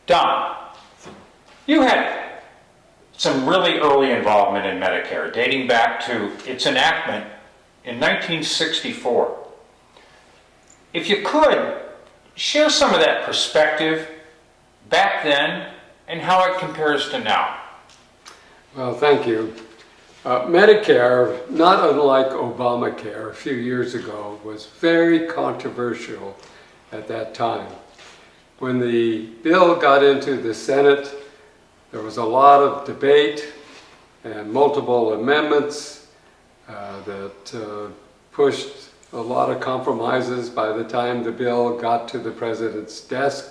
Don, you had some really early involvement in Medicare, dating back to its enactment in 1964. If you could, share some of that perspective back then and how it compares to now. Well, thank you. Medicare, not unlike Obamacare a few years ago, was very controversial at that time. When the bill got into the Senate, there was a lot of debate and multiple amendments that pushed a lot of compromises by the time the bill got to the president's desk.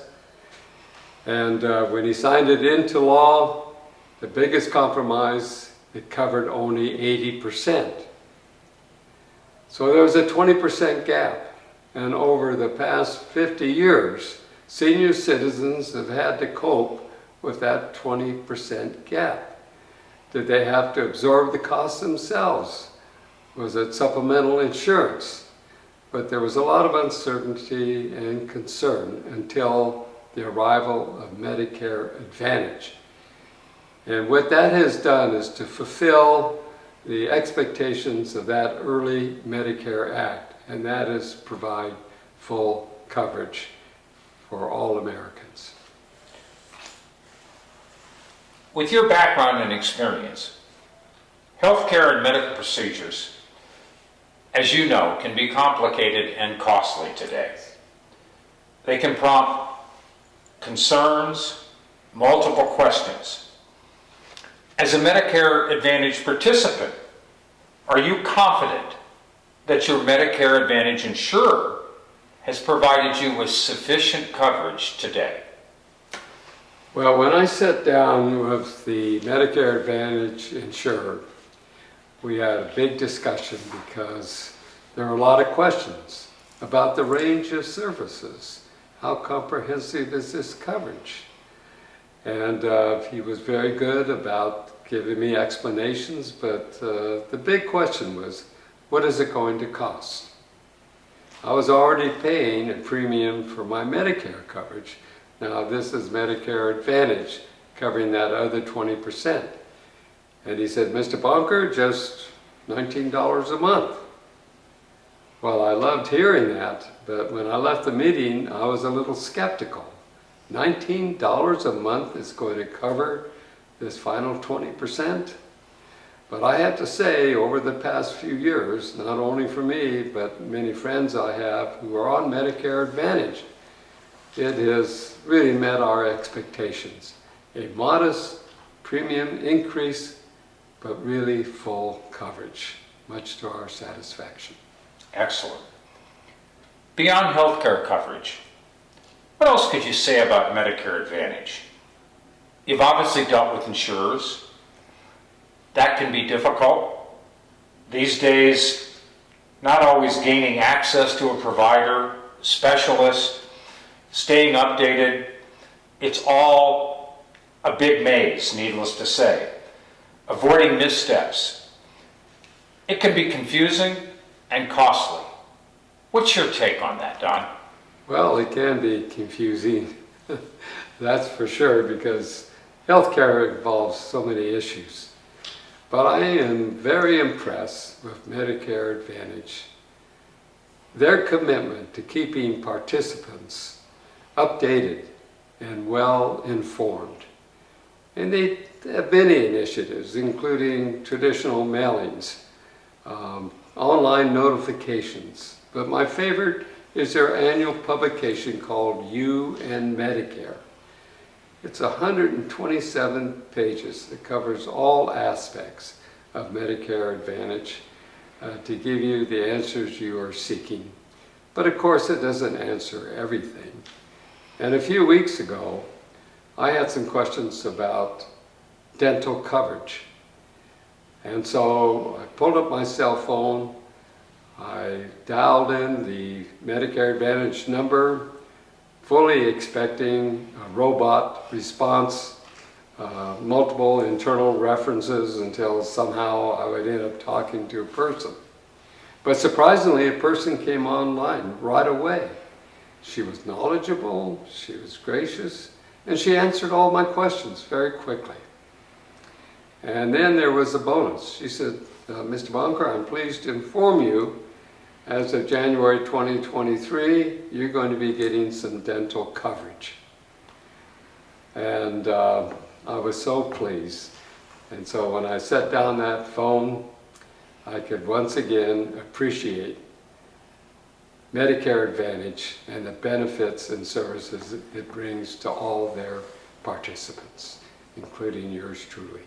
And when he signed it into law, the biggest compromise, it covered only 80%. So there was a 20% gap. And over the past 50 years, senior citizens have had to cope with that 20% gap. Did they have to absorb the cost themselves? Was it supplemental insurance? But there was a lot of uncertainty and concern until the arrival of Medicare Advantage. And what that has done is to fulfill the expectations of that early Medicare Act, and that is provide full coverage for all Americans. With your background and experience, healthcare and medical procedures, as you know, can be complicated and costly today. They can prompt concerns, multiple questions. As a Medicare Advantage participant, are you confident that your Medicare Advantage insurer has provided you with sufficient coverage today? Well, when I sat down with the Medicare Advantage insurer, we had a big discussion because there are a lot of questions about the range of services. How comprehensive is this coverage? And he was very good about giving me explanations, but the big question was, what is it going to cost? I was already paying a premium for my Medicare coverage. Now this is Medicare Advantage, covering that other 20%. And he said, Mr. Bonker, just $19 a month. Well, I loved hearing that, but when I left the meeting, I was a little skeptical. $19 a month is going to cover this final 20%? But I have to say, over the past few years, not only for me, but many friends I have who are on Medicare Advantage, it has really met our expectations. A modest premium increase, but really full coverage, much to our satisfaction. Excellent. Beyond healthcare coverage, what else could you say about Medicare Advantage? You've obviously dealt with insurers. That can be difficult. These days, not always gaining access to a provider, specialist, staying updated, it's all a big maze, needless to say. Avoiding missteps. It can be confusing and costly. What's your take on that, Don? Well, it can be confusing, that's for sure, because healthcare involves so many issues. But I am very impressed with Medicare Advantage. Their commitment to keeping participants updated and well informed. And they have many initiatives, including traditional mailings, online notifications. But my favorite is their annual publication called You and Medicare. It's 127 pages that covers all aspects of Medicare Advantage to give you the answers you are seeking. But of course, it doesn't answer everything. And a few weeks ago, I had some questions about dental coverage. And so I pulled up my cell phone, I dialed in the Medicare Advantage number, fully expecting a robot response, multiple internal references until somehow I would end up talking to a person. But surprisingly, a person came online right away. She was knowledgeable, she was gracious, And she answered all my questions very quickly. And then there was a bonus. She said, Mr. Bonker, I'm pleased to inform you, as of January 2023, you're going to be getting some dental coverage. And I was so pleased. And so when I set down that phone, I could once again appreciate Medicare Advantage and the benefits and services it brings to all their participants, including yours truly.